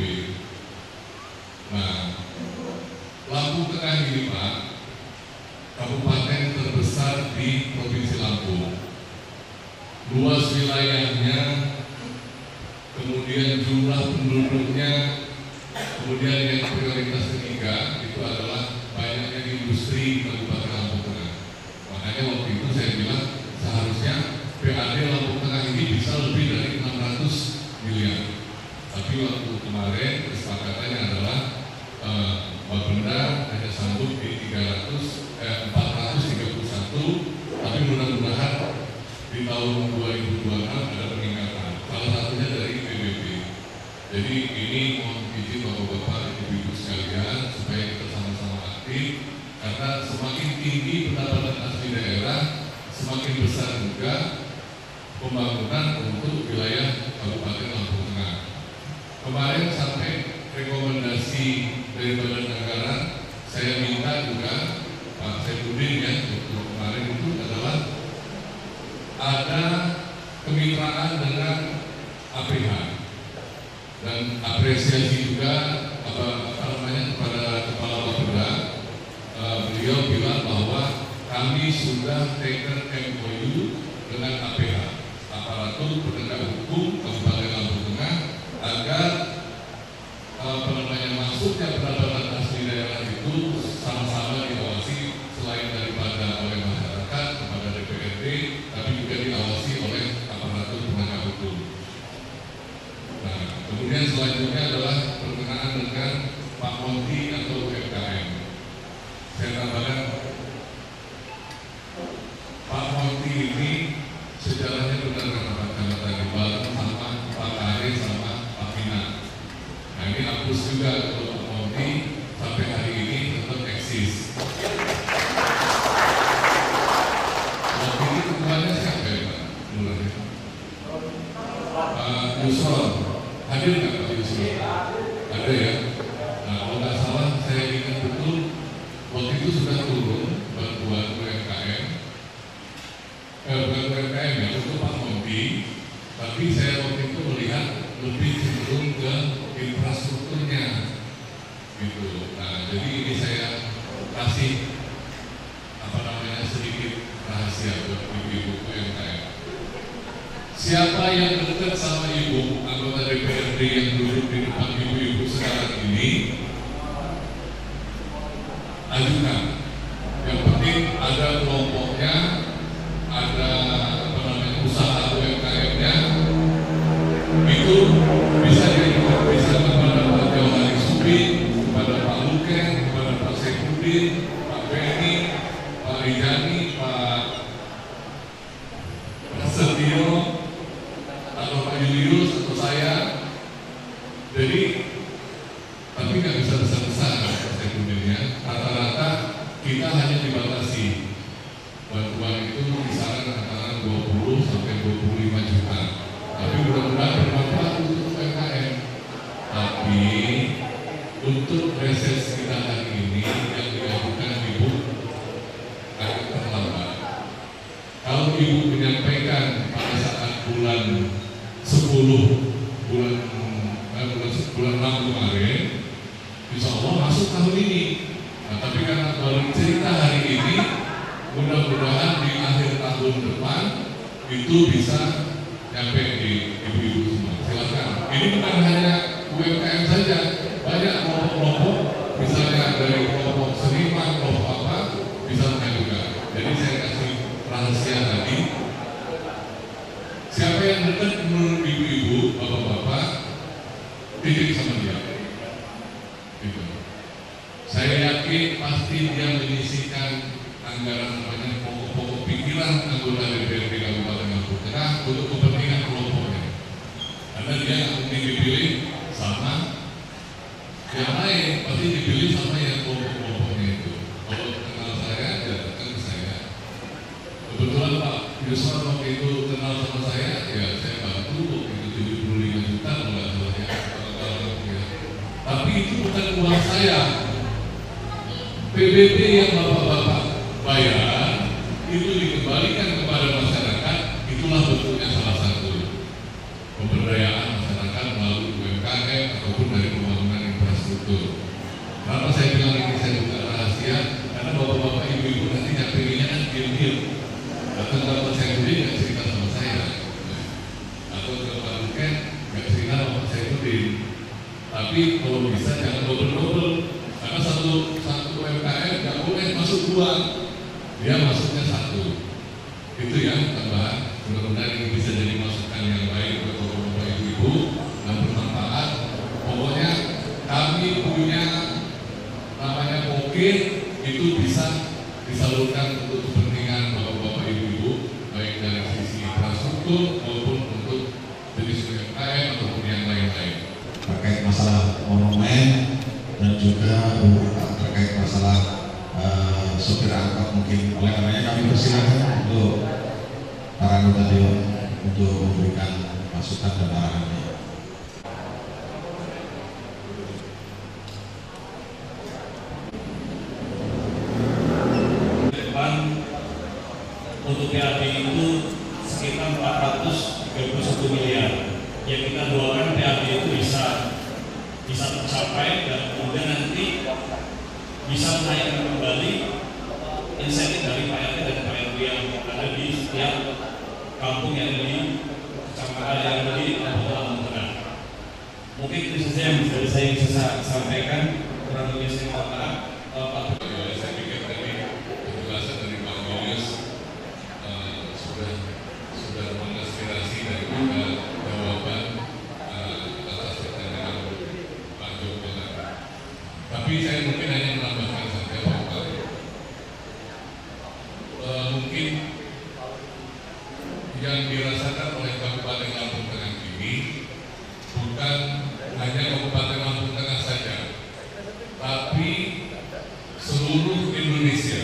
Nah, Lampung Tengah ini Pak, kabupaten terbesar di Provinsi Lampung. Luas wilayahnya, kemudian jumlah penduduknya, kemudian yang prioritas ketiga itu adalah banyaknya industri di Kabupaten Lampung Tengah. Makanya waktu itu saya bilang seharusnya PAD Lampung Tengah ini bisa lebih dari 600 miliar. Tapi waktu kemarin kesepakatannya adalah Bapenda hanya sanggup di 431, tapi mudah-mudahan di tahun 2026 ada peningkatan. Salah satunya dari PBB. Jadi ini mohon izin Bapak-Bapak, Ibu-Ibu sekalian supaya kita sama-sama aktif, karena semakin tinggi pendapatan asli daerah, semakin besar juga pembangunan untuk wilayah Kabupaten Lampung Tengah. Kemarin sampai rekomendasi dari Badan Anggaran, saya minta juga Pak Saifudin ya, untuk kemarin itu adalah ada kemitraan dengan APH. Dan apresiasi juga kepada Kepala Bapeda, beliau bilang bahwa kami sudah taken MOU dengan APH, aparatur penegak hukum Kabupaten Lampung Tengah, agar masuknya pendapatan asli daerah itu sama-sama diawasi selain daripada oleh masyarakat kepada DPRD, tapi juga diawasi oleh aparatur penegak hukum. Nah, kemudian selanjutnya adalah berkenaan dengan Pak Monti atau UMKM. Saya tambahkan Yusron, hadir nggak Pak Yusron? Ada ya. Nah, kalau nggak salah saya ingat betul waktu itu sudah turun bantuan UMKM, bukan UMKM ya, untuk Pak Monti. Tapi saya waktu itu melihat lebih cenderung ke infrastrukturnya, gitu. Nah, jadi ini saya kasih sedikit rahasia buat ibu-ibu UMKM. Siapa yang dekat sama ibu anggota DPRD yang duduk di depan ibu-ibu sekarang ini, ajukan. Yang penting ada kelompoknya, ada usaha UMKM-nya, itu bisa kepada Pak Johari Supin, kepada Pak Luken, kepada Pak Sekudin, Pak Beni, Pak Rijani, Pak Setio, atau Pak Julius, atau saya. Jadi, tapi nggak bisa besar-besar sebenarnya. Rata-rata kita hanya dibatasi bantuan itu kisaran antara 20 sampai 25 juta. Tapi mudah-mudahan bermanfaat untuk UMKM. Tapi untuk reses kita hari ini yang diajukan Ibu agak terlambat. Kalau Ibu menyampaikan pada saat bulan 6 kemarin, insya Allah masuk tahun ini. Nah, tapi karena baru cerita hari ini, mudah-mudahan di akhir tahun depan itu bisa nyampe di ibu-ibu semua. Silakan. Ini bukan hanya UMKM saja, banyak kelompok-kelompok, misalnya dari kelompok seniman, kelompok apa, misalnya juga. Jadi saya kasih rahasia tadi. Siapa yang dekat menurut ibu-ibu, bapak-bapak, titip sama dia. Gitu. Saya yakin pasti dia menyisihkan anggaran namanya pokok-pokok pikiran anggota DPRD Kabupaten Lampung Tengah untuk kepentingan kelompoknya. Karena dia nggak mungkin dipilih sama yang lain, pasti dipilih sama yang kelompok-kelompoknya itu. Kalau kenal saya, ya datang ke saya. Kebetulan Pak Yusuf waktu itu kenal sama saya, ya saya bantu waktu itu 75 juta kalau salah ya. Tapi itu bukan uang saya. PBB yang bapak-bapak bayar itu dikembalikan kepada masyarakat. Itulah bentuknya salah satu pemberdayaan masyarakat melalui UMKM ataupun dari pembangunan infrastruktur. Kenapa saya bilang ini saya bukan rahasia? Karena bapak-bapak ibu-ibu nanti nyampein kan diam-diam. Atau kalau saya sendiri nggak cerita sama saya, atau ke Pak Luken nggak cerita sama saya sendiri. Tapi kalau bisa jangan double-double, karena satu UMKM nggak boleh masuk dua, dia masuknya satu. Itu yang tambahan. Mudah-mudahan ini bisa jadi masukan yang baik buat bapak ibu-ibu dan bermanfaat. Pokoknya kami punya namanya pokir, itu bisa disalurkan untuk kepentingan bapak-bapak ibu-ibu, baik dari sisi infrastruktur maupun untuk jenis UMKM ataupun yang lain-lain. Terkait masalah monumen dan juga terkait masalah sopir angkot mungkin. Oleh karenanya kami persilakan untuk para anggota dewan untuk memberikan masukan dan arahannya. Untuk PAD itu sekitar 431 miliar. Yang kita doakan PAD itu bisa tercapai dan kemudian nanti bisa menaikkan kembali insentif dari Pak RT dan Pak RW yang ada di setiap kampung yang ada di kecamatan yang ada di Lampung Tengah. Mungkin itu saja yang saya bisa sampaikan. Kurang lebih saya mohon maaf. Pak. Saya pikir tadi penjelasan dari Pak Julius sudah menginspirasi daripada jawaban atas pertanyaan Pak Joko tadi. Tapi saya mungkin hanya menambahkan saja bahwa mungkin yang dirasakan oleh Kabupaten Lampung Tengah ini bukan hanya Kabupaten Lampung Tengah saja, tapi seluruh Indonesia.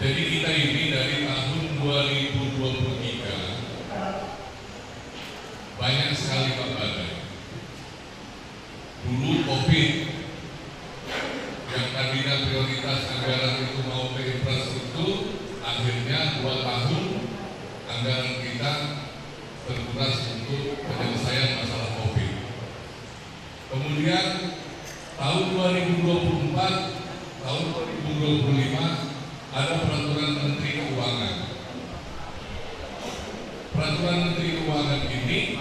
Jadi kita ini dari tahun 2023 banyak sekali Pak Badai. Dulu COVID yang tadinya prioritas anggaran itu mau ke infrastruktur, akhirnya 2 tahun anggaran kita terkuras untuk penyelesaian masalah COVID. Kemudian tahun 2024, tahun 2025 ada peraturan Menteri Keuangan. Peraturan Menteri Keuangan ini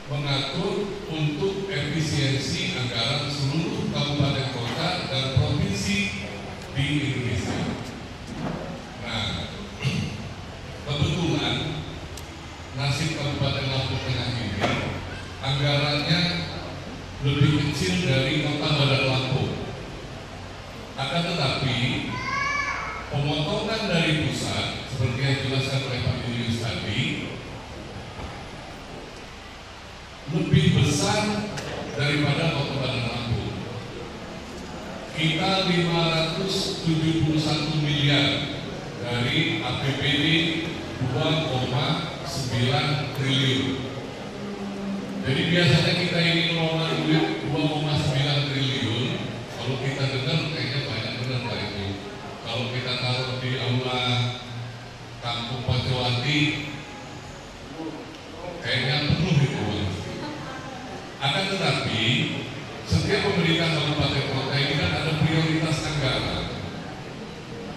mengatur untuk efisiensi anggaran seluruh kabupaten kota dan provinsi di Indonesia. Nah, kebetulan nasib Kabupaten Lampung Tengah ini anggarannya lebih kecil dari Kota Bandar Lampung. Akan tetapi pemotongan dari pusat seperti yang dijelaskan oleh Pak Julius tadi lebih besar daripada Kota Bandar Lampung. Kita 571 miliar dari APBD 2,9 triliun. Jadi biasanya kita ini ngelola duit 2,9 triliun. Kalau kita dengar kayaknya banyak benar Pak itu. Kalau kita taruh di aula Kampung Pocowati, kayaknya penuh itu. Akan tetapi setiap pemerintah kabupaten kota ini kan ada prioritas anggaran.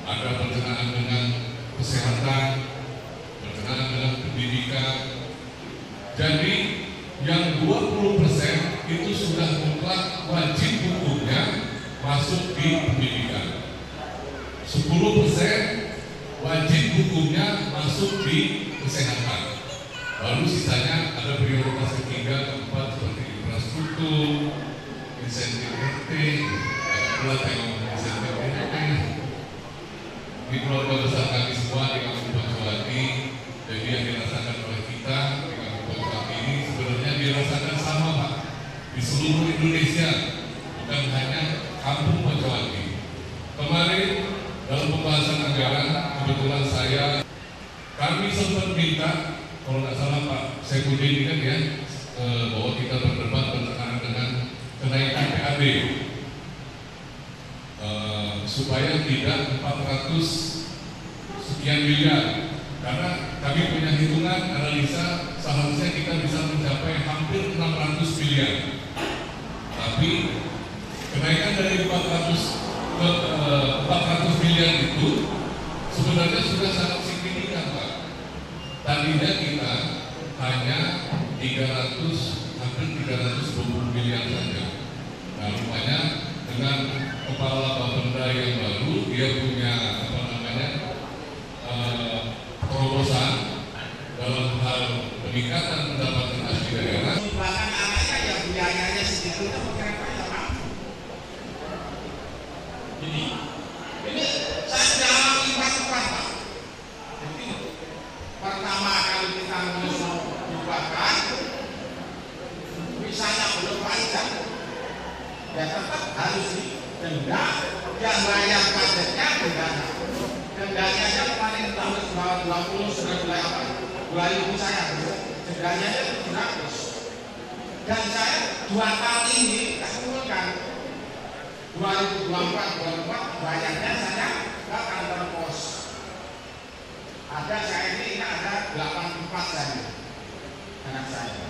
Ada berkenaan dengan kesehatan, berkenaan dengan pendidikan. Jadi yang 20% itu sudah mutlak wajib hukumnya masuk di pendidikan. 10% wajib hukumnya masuk di kesehatan. Baru sisanya ada prioritas ketiga, keempat seperti infrastruktur, insentif RT, pula tengok insentif RT. Di keluarga besar kami semua di Kampung Pocowati, jadi yang dirasakan oleh kita di Kampung Pocowati ini sebenarnya dirasakan sama Pak di seluruh Indonesia, bukan hanya Kampung Pocowati. Kemarin dalam pembahasan anggaran kebetulan kami sempat minta, kalau nggak salah Pak Saifuddin kan ya, bahwa kita berdebat berkenaan dengan kenaikan PAD supaya tidak 400 sekian miliar, karena kami punya hitungan analisa seharusnya kita bisa mencapai hampir 600 miliar, tapi kenaikan dari 400 ke 400 miliar itu sebenarnya sudah sangat signifikan Pak. Tadinya kita hanya 300, hampir 320 miliar saja. Nah, rupanya dengan kepala Bapenda yang baru, dia punya terobosan dalam hal peningkatan pendapatan asli daerah. Bahkan anaknya yang biayanya segitu itu kira-kira ya Pak. Ini saya dalam imbas-imbas Pak. Jadi pertama kali kita menyumbangkan, misalnya belum panjang, ya tetap harus didenda, yang bayar pajaknya dendanya. Dendanya aja kemarin tahun 2020 sudah mulai apa? 2000 saya dendanya itu 700. Dan saya 2 kali ini kita kumpulkan 2024 bayarnya saya ke kantor pos. Ada saya ini ada 84 saja anak saya.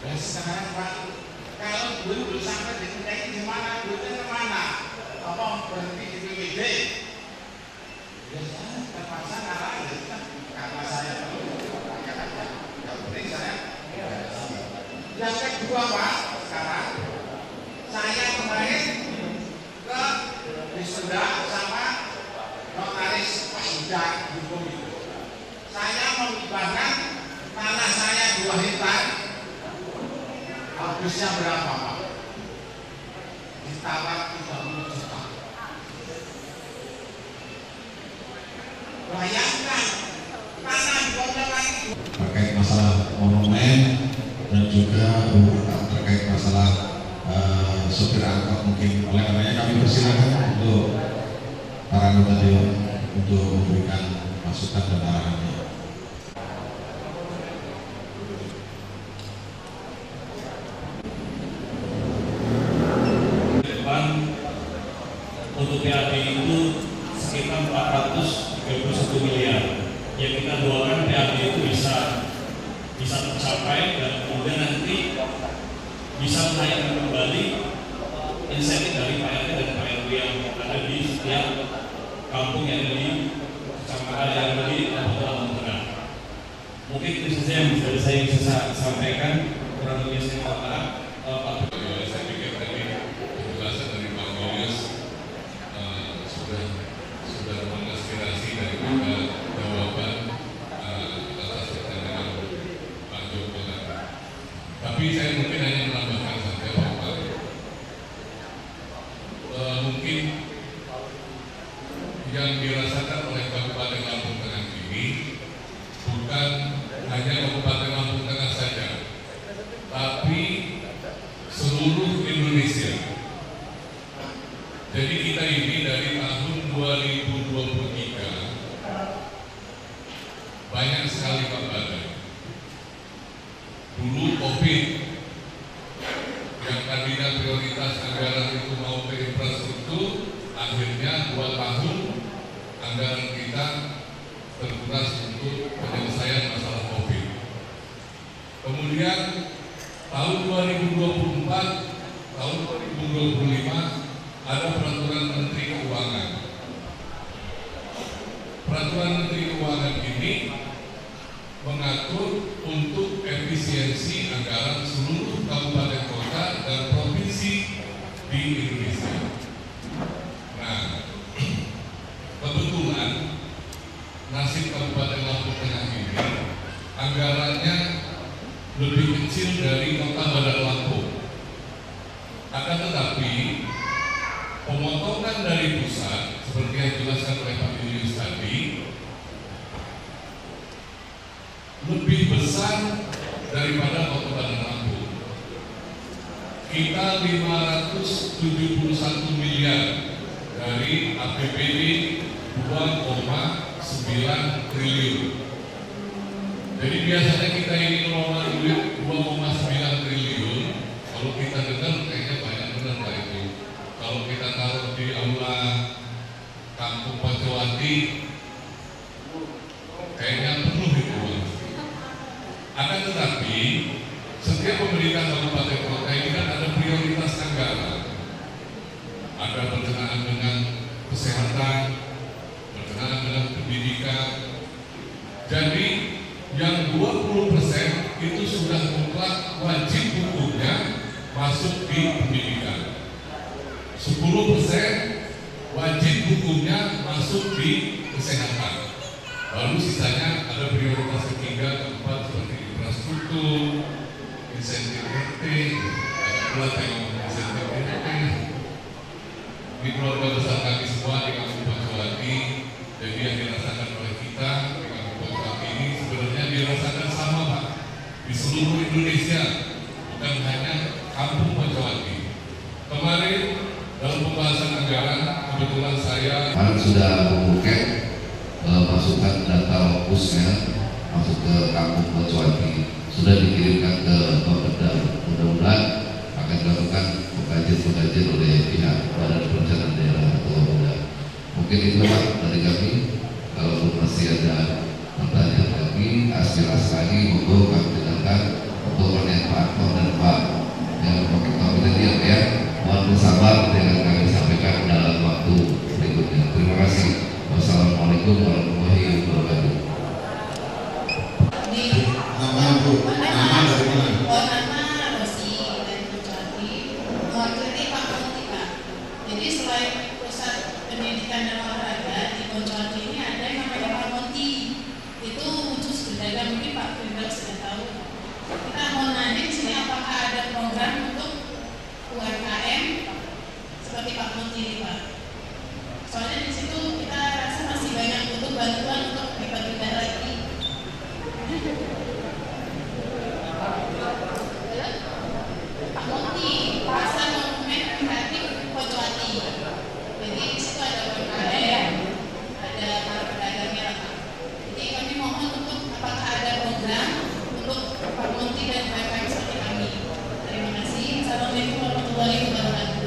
Dan sekarang Pak, kalau dulu sampai dikenai di mana, duitnya kemana? Apa berhenti di PWD? Ya saya terpaksa ngalah, karena saya perlu rakyat aja. Yang penting saya. Yang kedua Pak, sekarang saya kemarin ke Wisda sama notaris Pak Yuda hukum itu. Saya menghibahkan tanah saya 2 hektar. Habisnya berapa Pak? Ditawar 30 juta. Bayangkan tanah terkait masalah monumen dan juga terkait masalah sopir angkot mungkin. Oleh karenanya kami persilakan untuk para anggota dewan untuk memberikan masukan dan arahannya. untuk PAD itu sekitar 431 miliar. Yang kita doakan PAD itu bisa tercapai dan kemudian nanti bisa menaikkan kembali insentif dari PAD dan PAD yang ada di setiap kampung yang ada di kecamatan yang ada di Kabupaten Lampung Tengah. Mungkin itu saja yang bisa saya sampaikan. Kurang lebih saya mohon maaf. Saya pikir tadi penjelasan dari Pak Julius sudah menginspirasi daripada jawaban atas pertanyaan Pak Joko tadi. Tapi saya mungkin hanya menambahkan saja bahwa mungkin yang dirasakan oleh Kabupaten Lampung Tengah ini bukan hanya Kabupaten Lampung Tengah saja, tapi seluruh Indonesia. Jadi kita ini dari tahun 2023 banyak sekali hambatan. Dulu COVID yang tadinya prioritas anggaran itu mau ke infrastruktur, akhirnya 2 tahun anggaran kita terkuras untuk penyelesaian masalah COVID. Kemudian tahun 2024, tahun 2025 ada peraturan Menteri Keuangan. Peraturan Menteri Keuangan ini mengatur untuk efisiensi anggaran seluruh kabupaten kota dan provinsi di Indonesia. Nah, kebetulan nasib Kabupaten Lampung Tengah ini anggarannya lebih kecil dari Kota Bandar Lampung. Akan tetapi pemotongan dari pusat seperti yang dijelaskan oleh Pak Julius tadi lebih besar daripada Kota Bandar Lampung. Kita 571 miliar dari APBD 2,9 triliun. Jadi biasanya kita ini ngelola duit 2,9 triliun. Kalau kita dengar kayaknya banyak benar Pak itu. Kalau kita taruh di aula Kampung Pocowati, kayaknya penuh itu. Akan tetapi setiap pemerintah kabupaten kota ini kan ada prioritas anggaran. Ada berkenaan dengan kesehatan, berkenaan dengan pendidikan. Jadi yang 20% itu sudah mutlak wajib hukumnya masuk di pendidikan. 10% wajib hukumnya masuk di kesehatan. Lalu sisanya ada prioritas ketiga, keempat seperti infrastruktur, insentif RT, insentif RT. Di keluarga besar kami semua di Kampung Pocowati, jadi yang dirasakan oleh kita di Kampung Pocowati ini sebenarnya dirasakan sama Pak di seluruh Indonesia, bukan hanya Kampung Pocowati. Kemarin dalam pembahasan anggaran kebetulan saya sudah membuka masukan data lokusnya masuk ke Kampung Pocowati, sudah dikirimkan ke Bapeda. Mudah-mudahan akan dilakukan pengkajian oleh pihak Badan Perencanaan Daerah atau Bapeda. Mungkin itu Pak dari kami. Kalau masih ada pertanyaan lagi, aspirasi lagi, monggo kami dengarkan untuk pertanyaan Pak Aktor dan Pak yang Pak tadi ya. Mohon bersabar dengan kami sampaikan dalam waktu berikutnya. Terima kasih. Wassalamualaikum warahmatullahi wabarakatuh. Nama Bu, nama dari mana? Nama Rosi dari Pocowati. Mewakili Pak Monti Pak. Jadi selain pusat pendidikan dan olahraga di Pocowati ini ada yang namanya Pak Monti. Itu khusus berdagang, mungkin Pak Firdaus sudah tahu. Kita mau nanya di sini apakah ada program untuk UMKM seperti Pak Monti ini Pak. Soalnya di situ kita rasa masih banyak butuh bantuan untuk hebat-hebat lagi. Pak Monti, pasar monumen kreatif Pocowati. Jadi di situ ada UMKM, ada para pedagangnya lah Pak. Jadi kami mohon untuk apakah ada program untuk Pak Monti dan UMKM seperti kami. Terima kasih. Assalamualaikum warahmatullahi wabarakatuh.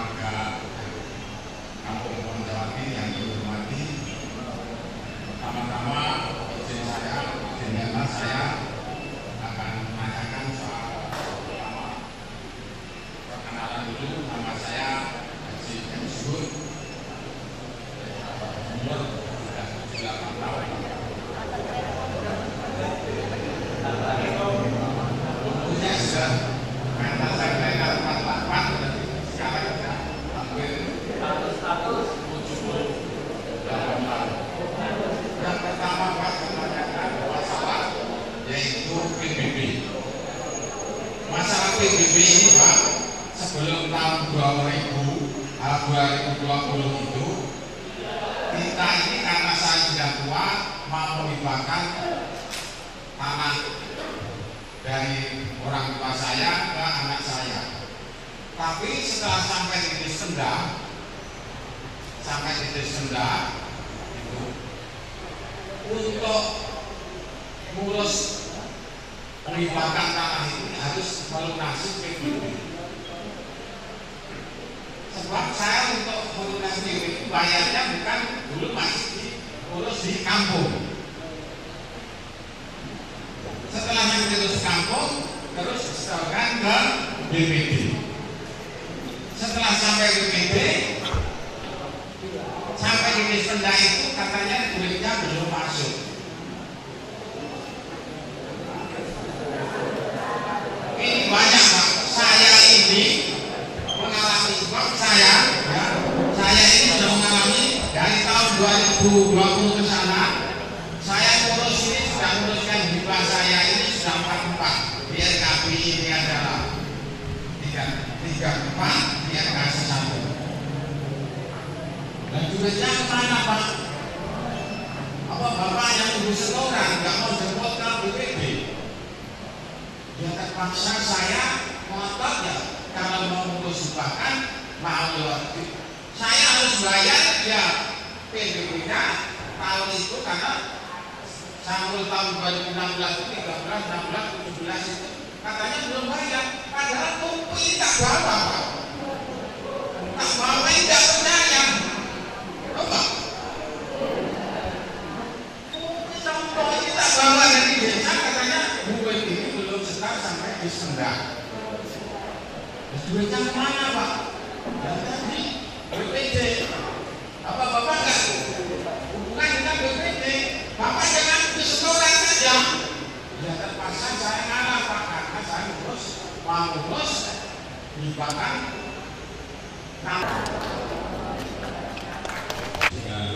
warga Kampung Poncowati yang dihormati, pertama-tama izinkan saya akan menanyakan soal pertama. Perkenalan dulu, nama saya Haji M. Zuhur, umur sudah 78 tahun. Umurnya sudah karena saya kira 48, sekarang sudah hampir 78 tahun. Yang pertama Pak menanyakan masalah yaitu PBB. Masalah PBB ini Pak, sebelum tahun 2020 itu kita ini karena saya sudah tua mau menghibahkan tanah dari orang tua saya ke anak saya. Tapi setelah sampai di desa Senda itu untuk ngurus menghibahkan tanah itu harus melunasi PBB. Sebab saya untuk melunasi PBB bayarnya bukan dulu masih diurus di kampung. Setelah yang diurus kampung terus disetorkan ke BPD. Setelah sampai BPD, sampai di desa Senda itu katanya duitnya belum masuk. Ini banyak Pak. Saya ini mengalami sebab saya ini sudah mengalami dari tahun 2020 ke sana. Saya ngurus ini sudah nguruskan hibah saya ini sudah 44. Biar KPI ini adalah 34, biar kasih 1. Dan duitnya kemana Pak? Apa Bapak yang ibu setoran nggak mau jemput ke BPD? Ya terpaksa saya ngotot ya, kalau mau ngurus bahkan mau saya harus bayar ya PBB-nya tahun itu karena sampai tahun 2016 itu 13, 16, 17 itu katanya belum bayar, padahal kumpul tak bawa Pak. Tak bawa tidak percaya. Coba. Contoh kita bawa dari desa katanya duit ini belum setar sampai di Senda. Duitnya kemana Pak? Dan tadi BPD. Apa Bapak enggak hubungan dengan BPD? Bapak jangan disetoran saja. Ya terpaksa saya ngalah Pak, karena saya mau ngurus hibahkan.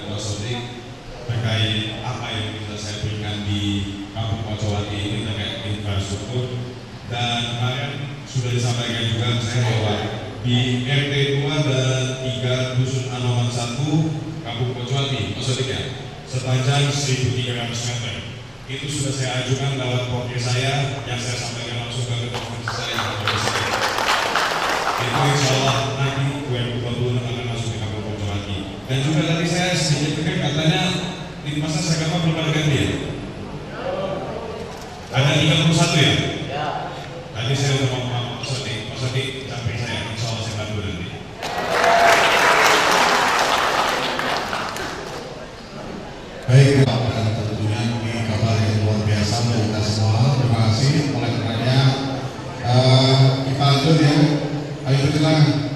Pak Sodik terkait apa yang bisa saya berikan di Kampung Poncowati ini terkait infrastruktur, dan kemarin sudah disampaikan juga saya bahwa di RT 2 dan 3 Dusun Anoman 1 Kampung Poncowati, Pak Sodik ya, sepanjang 1.300 meter itu sudah saya ajukan lewat portret saya yang saya sampaikan langsung ke ketua komisi saya. Itu insya Allah nanti 2020 akan masuk di Kampung Poncowati. Dan juga tadi saya sedikit pikir katanya di masa saya belum ada ganti ya? Ada 31 ya? Ya. Tadi saya udah ngomong Pak Sodik sampai saya, insya Allah saya bantu nanti. Baik, dan tentunya ini kabar yang luar biasa dari kita semua. Terima kasih. Oleh karenanya kita lanjut ya. Ayo bersilakan.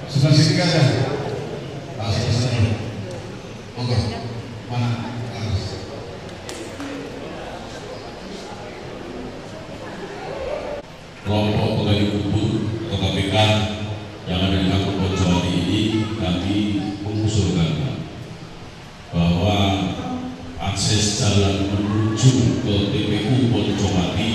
Sebelah sini kan ada? Sebelah sini. Monggo. Mana? Kelompok penggali kubur atau KPK yang ada di Kampung Poncowati ini kami mengusulkan bahwa akses jalan menuju ke TPU Poncowati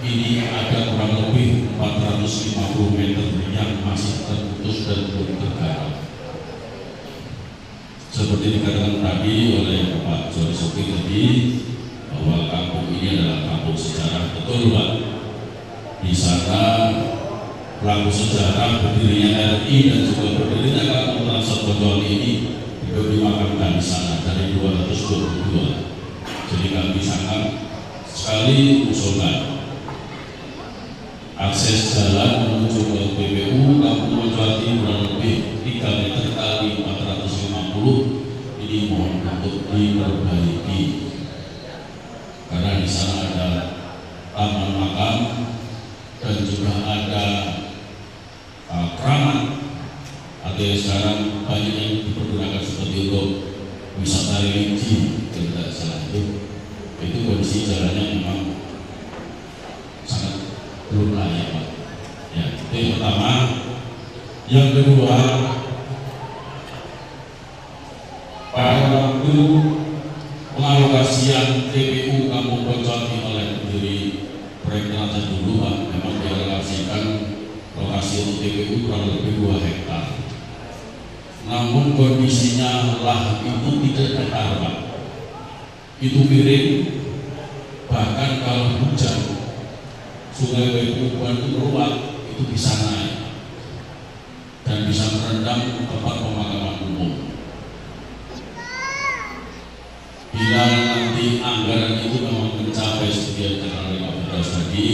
ini ada kurang lebih 450 meter yang masih terputus dan belum tergarap. Seperti dikatakan tadi oleh Pak Jori Soki tadi bahwa kampung ini adalah kampung sejarah, betul Pak. Di sana pelaku sejarah berdirinya RI dan juga berdirinya Kampung Transat Poncowati ini juga dimakamkan di sana dari 222. Jadi kami sangat sekali usulkan akses jalan menuju ke PPU Kampung Poncowati kurang lebih diperbaiki karena di sana ada taman makam dan juga ada keramat. Ada sekarang banyak yang dipergunakan seperti untuk wisata religi, tidak salah itu kondisi jalannya memang sangat belum layak, Pak. Ya, itu yang pertama. Yang kedua, pada waktu pengalokasian TPU Kampung Pocoti oleh pendiri proyek Teraca dulu, Pak, memang dialokasikan lokasi untuk TPU kurang lebih 2 hektar. Namun kondisinya lah itu tidak datar, Pak. Itu miring, bahkan kalau hujan sungai Webuban itu meluap, itu bisa naik dan bisa merendam tempat pemakaman umum. Bila nanti anggaran itu memang mencapai seperti yang terkait Pak Firdaus tadi,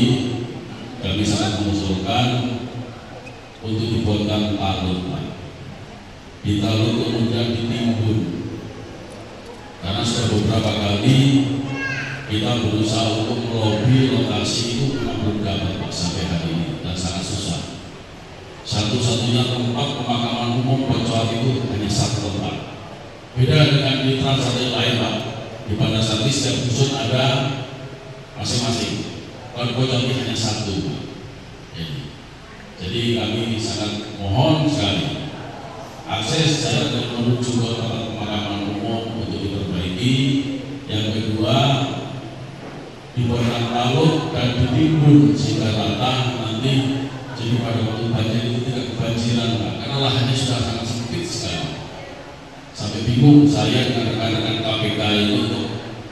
kami sangat mengusulkan untuk dibuatkan talut, Pak. Di talut kemudian ditimbun, karena sudah beberapa kali kita berusaha untuk melobi lokasi itu memang belum dapat, Pak, sampai hari ini, dan sangat susah. Satu-satunya tempat pemakaman umum Pocoti itu hanya 1 tempat. Beda dengan di Teraca yang lain, Pak. Di Bandarsari setiap dusun ada masing-masing. Kalau Pocoti hanya 1, Pak. Jadi kami sangat mohon sekali akses jalan menuju ke tempat pemakaman umum untuk diperbaiki. Yang kedua, dibuatkan talut dan ditimbun sehingga rata nanti, jadi pada waktu banjir itu tidak kebanjiran, Pak, karena lahannya sudah sangat sempit sekali. Sampai bingung saya dengan rekan-rekan KPK ini untuk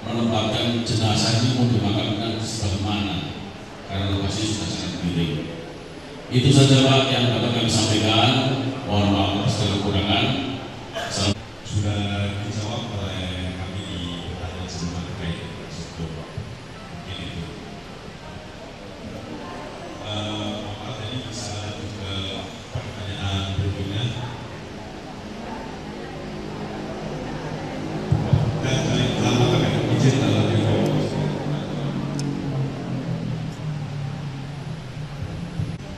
menempatkan jenazah ini mau dimakamkan sebelah mana, karena lokasi sudah sangat miring. Itu saja, Pak, yang dapat kami sampaikan. Mohon maaf atas kekurangan. Sudah dijawab oleh kami di pertanyaan sebelumnya terkait tersebut. Mungkin itu. Bapak tadi bisa lanjut ke pertanyaan berikutnya. Dan apakah izin dalam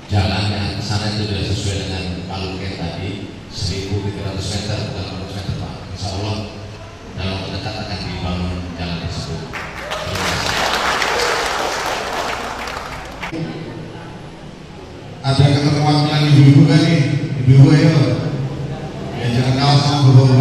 jalan yang ke sana itu sudah sesuai dengan paluken tadi 1.300 meter, 800 meter, Pak. Insya Allah dalam waktu dekat akan dibangun jalan tersebut. Ada keterwakilan ibu-ibu kan nih? Ibu-ibu ayo. Ya jangan kalah sama bapak-bapak.